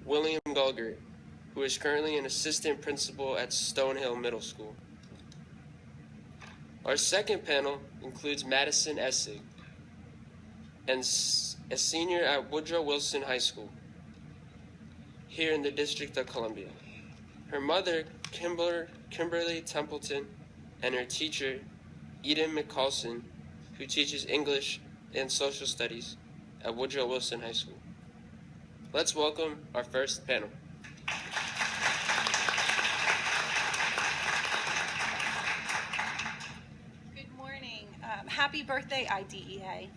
William Gulger, who is currently an assistant principal at Stonehill Middle School. Our second panel includes Madison Essig, and a senior at Woodrow Wilson High School, here in the District of Columbia. Her mother, Kimberly Templeton, and her teacher, Eden McCaulson, who teaches English and Social Studies at Woodrow Wilson High School. Let's welcome our first panel. Good morning. Happy birthday, IDEA.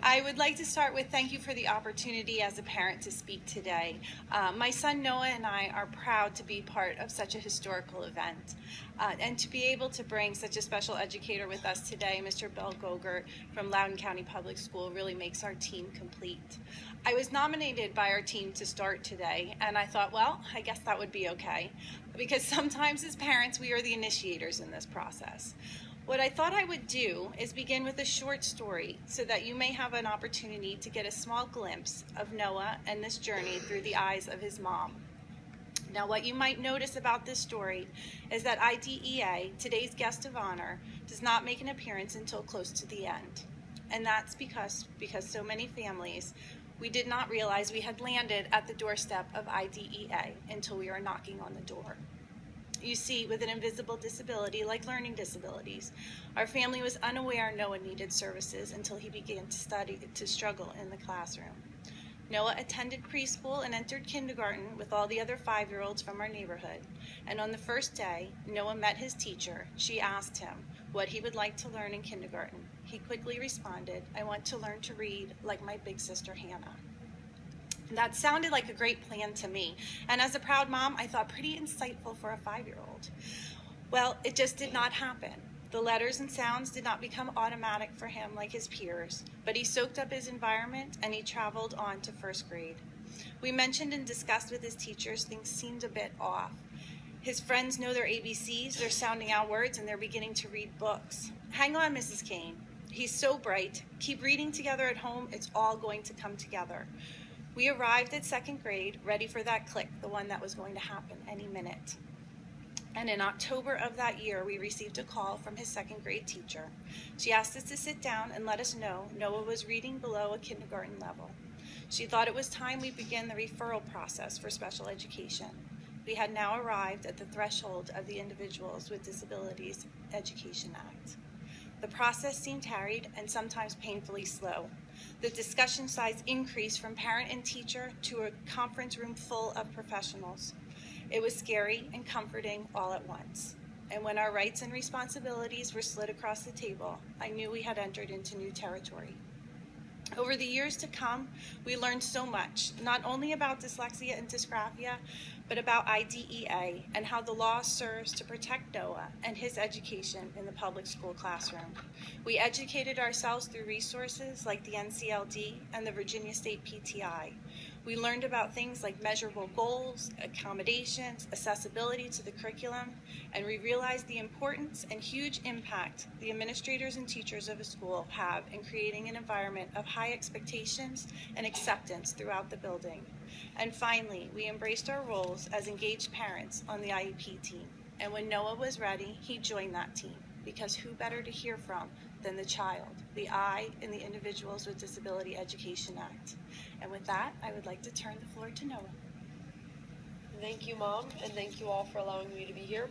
I would like to start with thank you for the opportunity as a parent to speak today. My son Noah and I are proud to be part of such a historical event and to be able to bring such a special educator with us today, Mr. Bill Gogert from Loudoun County Public School, really makes our team complete. I was nominated by our team to start today, and I thought, well, I guess that would be okay, because sometimes as parents we are the initiators in this process. What I thought I would do is begin with a short story so that you may have an opportunity to get a small glimpse of Noah and this journey through the eyes of his mom. Now, what you might notice about this story is that IDEA, today's guest of honor, does not make an appearance until close to the end. And that's because so many families, we did not realize we had landed at the doorstep of IDEA until we were knocking on the door. You see, with an invisible disability like learning disabilities, our family was unaware Noah needed services until he began to struggle in the classroom. Noah attended preschool and entered kindergarten with all the other 5-year-olds from our neighborhood. And on the first day, Noah met his teacher. She asked him what he would like to learn in kindergarten. He quickly responded, "I want to learn to read like my big sister Hannah." That sounded like a great plan to me, and as a proud mom, I thought pretty insightful for a 5-year-old. Well, it just did not happen. The letters and sounds did not become automatic for him like his peers, but he soaked up his environment and he traveled on to first grade. We mentioned and discussed with his teachers things seemed a bit off. His friends know their ABCs, they're sounding out words, and they're beginning to read books. Hang on, Mrs. Kane. He's so bright. Keep reading together at home. It's all going to come together. We arrived at second grade, ready for that click, the one that was going to happen any minute. And in October of that year, we received a call from his second grade teacher. She asked us to sit down and let us know Noah was reading below a kindergarten level. She thought it was time we begin the referral process for special education. We had now arrived at the threshold of the Individuals with Disabilities Education Act. The process seemed harried and sometimes painfully slow. The discussion size increased from parent and teacher to a conference room full of professionals. It was scary and comforting all at once. And when our rights and responsibilities were slid across the table, I knew we had entered into new territory. Over the years to come, we learned so much, not only about dyslexia and dysgraphia, but about IDEA and how the law serves to protect Noah and his education in the public school classroom. We educated ourselves through resources like the NCLD and the Virginia State PTI. We learned about things like measurable goals, accommodations, accessibility to the curriculum, and we realized the importance and huge impact the administrators and teachers of a school have in creating an environment of high expectations and acceptance throughout the building. And finally, we embraced our roles as engaged parents on the IEP team. And when Noah was ready, he joined that team, because who better to hear from than the child, the I in the Individuals with Disability Education Act. And with that, I would like to turn the floor to Noah. Thank you, Mom, and thank you all for allowing me to be here.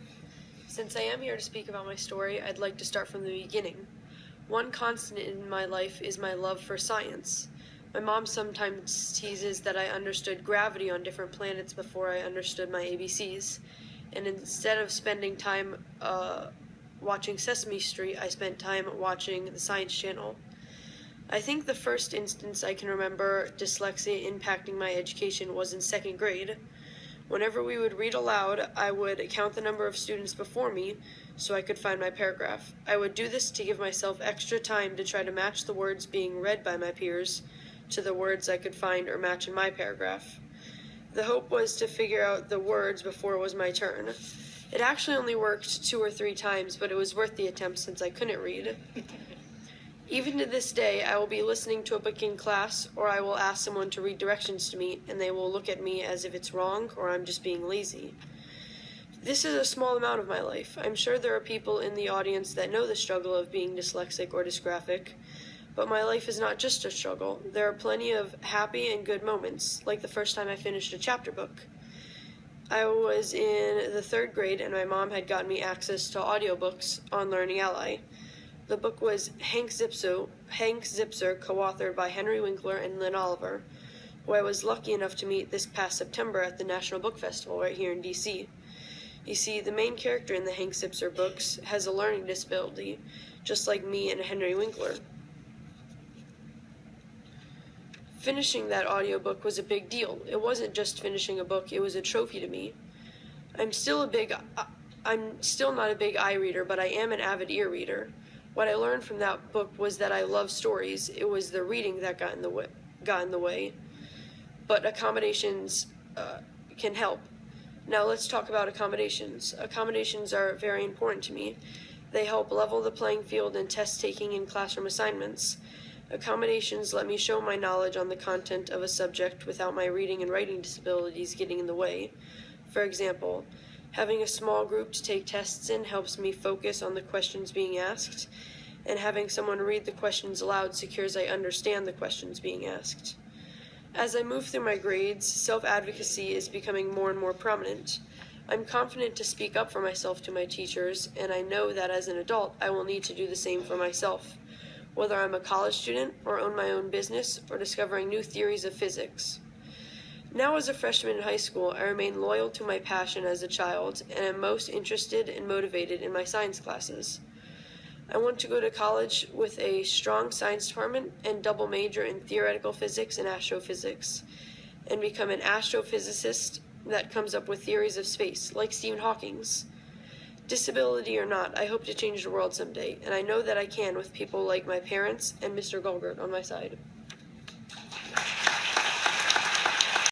Since I am here to speak about my story, I'd like to start from the beginning. One constant in my life is my love for science. My mom sometimes teases that I understood gravity on different planets before I understood my ABCs, and instead of spending time watching Sesame Street, I spent time watching the Science Channel. I think the first instance I can remember dyslexia impacting my education was in second grade. Whenever we would read aloud, I would count the number of students before me so I could find my paragraph. I would do this to give myself extra time to try to match the words being read by my peers to the words I could find or match in my paragraph. The hope was to figure out the words before it was my turn. It actually only worked 2 or 3 times, but it was worth the attempt since I couldn't read. Even to this day, I will be listening to a book in class, or I will ask someone to read directions to me, and they will look at me as if it's wrong or I'm just being lazy. This is a small amount of my life. I'm sure there are people in the audience that know the struggle of being dyslexic or dysgraphic, but my life is not just a struggle. There are plenty of happy and good moments, like the first time I finished a chapter book. I was in the 3rd grade, and my mom had gotten me access to audiobooks on Learning Ally. The book was Hank Zipser, co-authored by Henry Winkler and Lynn Oliver, who I was lucky enough to meet this past September at the National Book Festival right here in D.C. You see, the main character in the Hank Zipser books has a learning disability, just like me and Henry Winkler. Finishing that audiobook was a big deal. It wasn't just finishing a book, it was a trophy to me. I'm still not a big eye reader, but I am an avid ear reader. What I learned from that book was that I love stories. It was the reading that got in the way. But accommodations can help. Now let's talk about accommodations. Accommodations are very important to me. They help level the playing field in test taking and classroom assignments. Accommodations let me show my knowledge on the content of a subject without my reading and writing disabilities getting in the way. For example, having a small group to take tests in helps me focus on the questions being asked, and having someone read the questions aloud secures I understand the questions being asked. As I move through my grades, self-advocacy is becoming more and more prominent. I'm confident to speak up for myself to my teachers, and I know that as an adult, I will need to do the same for myself, whether I'm a college student or own my own business or discovering new theories of physics. Now as a freshman in high school, I remain loyal to my passion as a child and am most interested and motivated in my science classes. I want to go to college with a strong science department and double major in theoretical physics and astrophysics, and become an astrophysicist that comes up with theories of space, like Stephen Hawking's. Disability or not, I hope to change the world someday, and I know that I can with people like my parents and Mr. Golgert on my side.